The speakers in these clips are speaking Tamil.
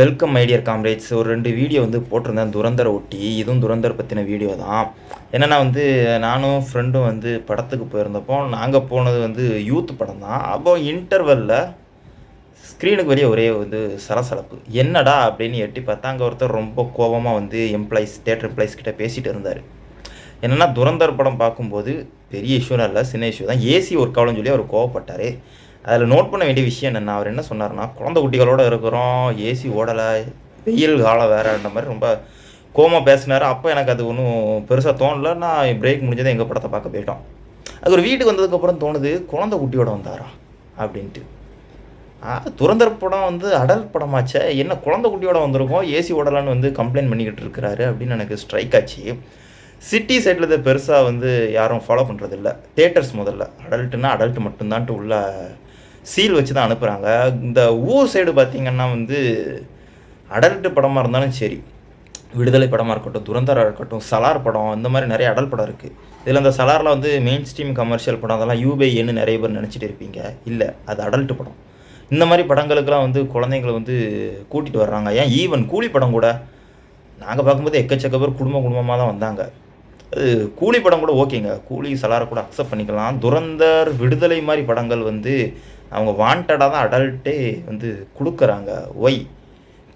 Welcome my dear comrades. ஒரு 2 வீடியோ வந்து போட்டிருந்தேன் துரந்தரை ஒட்டி. இதுவும் துரந்தர் பற்றின வீடியோ தான். என்னென்னா வந்து நானும் ஃப்ரெண்டும் வந்து படத்துக்கு போயிருந்தப்போ, நாங்கள் போனது வந்து யூத் படம் தான். அப்போ இன்டர்வலில் ஸ்க்ரீனுக்கு வெளியே ஒரே வந்து சலசலப்பு. என்னடா அப்படின்னு எட்டி பார்த்தா, அங்கே ஒருத்தர் ரொம்ப கோபமாக வந்து தியேட்டர் எம்ப்ளாயிஸ் கிட்ட பேசிகிட்டு இருந்தார். என்னென்னா துரந்தர் படம் பார்க்கும்போது பெரிய இஷ்யூலாம் இல்லை, சின்ன இஷ்யூ தான். ஏசி ஒர்க் ஆகலன்னு சொல்லி அவர் கோவப்பட்டார். அதில் நோட் பண்ண வேண்டிய விஷயம் என்னென்னா, அவர் என்ன சொன்னார்னா, குழந்தை குட்டிகளோடு இருக்கிறோம், ஏசி ஓடலை, வெயில் காலம் வேறுன்ற மாதிரி ரொம்ப கோவமாக பேசினார். அப்போ எனக்கு அது ஒன்றும் பெருசாக தோணலை. நான் பிரேக் முடிஞ்சதை எங்கள் படத்தை பார்க்க போயிட்டோம். அது ஒரு வீட்டுக்கு வந்ததுக்கப்புறம் தோணுது, குழந்தை குட்டியோட வந்தாரா அப்படின்ட்டு. துரந்தர் படம் வந்து அடல்ட் படமாச்சே, என்ன குழந்தை குட்டியோட வந்திருக்கோம், ஏசி ஓடலான்னு வந்து கம்ப்ளைண்ட் பண்ணிக்கிட்டு இருக்கிறாரு அப்படின்னு எனக்கு ஸ்ட்ரைக் ஆச்சு. சிட்டி சைடில் இதை பெருசாக வந்து யாரும் ஃபாலோ பண்ணுறதில்ல. தியேட்டர்ஸ் முதல்ல அடல்ட்டுனா அடல்ட் மட்டும்தான்ட்டு உள்ள சீல் வச்சு தான் அனுப்புகிறாங்க. இந்த ஊர் சைடு பார்த்திங்கன்னா வந்து அடல்ட்டு படமாக இருந்தாலும் சரி, விடுதலை படமாக இருக்கட்டும், துரந்தராக இருக்கட்டும், சலார் படம், இந்த மாதிரி நிறைய அடல் படம் இருக்குது. இதில் அந்த சலாரில் வந்து மெயின் ஸ்ட்ரீம் கமர்ஷியல் படம் அதெல்லாம் யூபைன்னு நிறைய பேர் நினச்சிட்டு இருப்பீங்க. இல்லை, அது அடல்ட்டு படம். இந்த மாதிரி படங்களுக்கெல்லாம் வந்து குழந்தைங்களை வந்து கூட்டிகிட்டு வர்றாங்க. ஏன் ஈவன் கூலி படம் கூட நாங்கள் பார்க்கும்போது எக்கச்சக்க பேர் குடும்பமாக தான் வந்தாங்க. அது கூலி படம் கூட ஓகேங்க, கூலி சலாரை கூட அக்செப்ட் பண்ணிக்கலாம். துரந்தர், விடுதலை மாதிரி படங்கள் வந்து அவங்க வாண்டடாக தான் அடல்ட்டே வந்து கொடுக்குறாங்க. ஒய்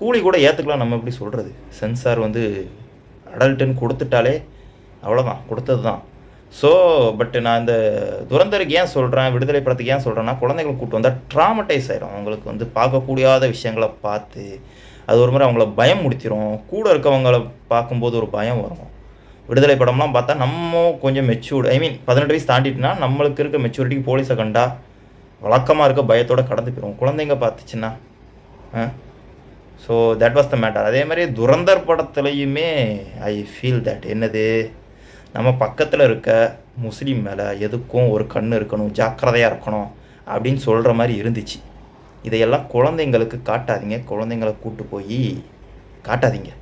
கூலி கூட ஏற்றுக்கலாம், நம்ம எப்படி சொல்கிறது? சென்சார் வந்து அடல்ட்டுன்னு கொடுத்துட்டாலே அவ்வளோதான், கொடுத்தது தான். ஸோ பட் நான் இந்த துரந்தருக்கு ஏன் சொல்கிறேன், விடுதலை படத்துக்கு ஏன் சொல்கிறேன்னா, குழந்தைகளை கூப்பிட்டு வந்தால் ட்ராமடைஸ் ஆகிடும். அவங்களுக்கு வந்து பார்க்கக்கூடியாத விஷயங்களை பார்த்து அது ஒரு மாதிரி அவங்கள பயம் முடித்திடும். கூட இருக்கவங்களை பார்க்கும்போது ஒரு பயம் வரும். விடுதலை படம்லாம் பார்த்தா நம்ம கொஞ்சம் மெச்சூர்டு, 18 வயசு தாண்டிட்டுனா நம்மளுக்கு இருக்க மெச்சூரிட்டிக்கு போலீஸை கண்டா வழக்கமாக இருக்க பயத்தோடு கடந்து போயிடும். குழந்தைங்க பார்த்துச்சுன்னா so that was the matter. அதே மாதிரி துரந்தர் படத்துலையுமே ஐ ஃபீல் தட் என்னது, நம்ம பக்கத்தில் இருக்க முஸ்லீம் மேலே எதுக்கும் ஒரு கண் இருக்கணும், ஜாக்கிரதையாக இருக்கணும் அப்படின்னு சொல்கிற மாதிரி இருந்துச்சு. இதையெல்லாம் குழந்தைங்களுக்கு காட்டாதீங்க, குழந்தைங்களை கூப்பிட்டு போய் காட்டாதீங்க.